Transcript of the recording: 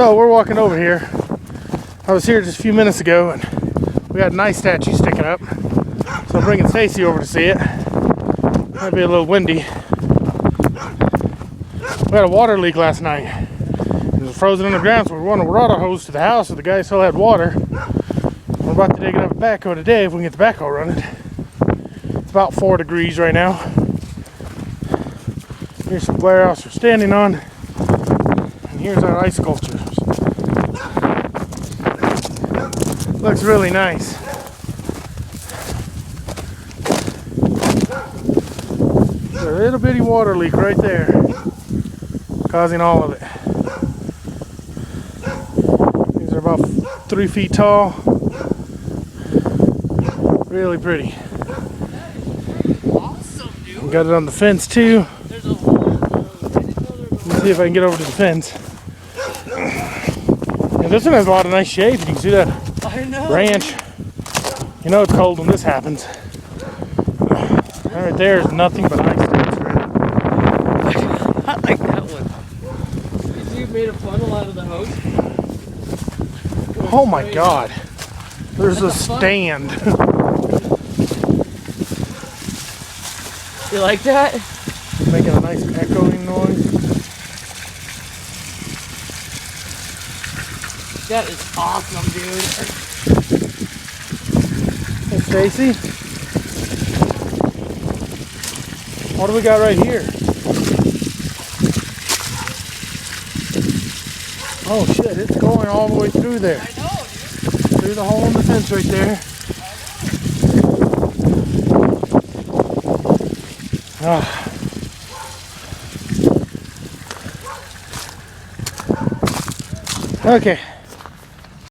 So we're walking over here. I was here just a few minutes ago and we got an ice statue sticking up. So I'm bringing Stacy over to see it. Might be a little windy. We had a water leak last night. It was frozen underground, so we run a water hose to the house so the guy still had water. We're about to dig it up with backhoe today if we can get the backhoe running. It's about 4 degrees right now. Here's some glare house we're standing on. And here's our ice sculptures. Looks really nice. There's a little bitty water leak right there, causing all of it. These are about 3 feet tall. Really pretty. Awesome, dude. We got it on the fence too. There's a hole. Let's see if I can get over to the fence. And this one has a lot of nice shade. You can see that I know. branch. You know it's cold when this happens. Right there is nothing but ice sticks. I like that one. You see, you made a funnel out of the hose. Oh my God! There's a stand. You like that? Making a nice echoing noise. That is awesome, dude. Hey Stacy, what do we got right here? Oh shit, it's going all the way through there. I know, dude. Through the hole in the fence right there. Okay.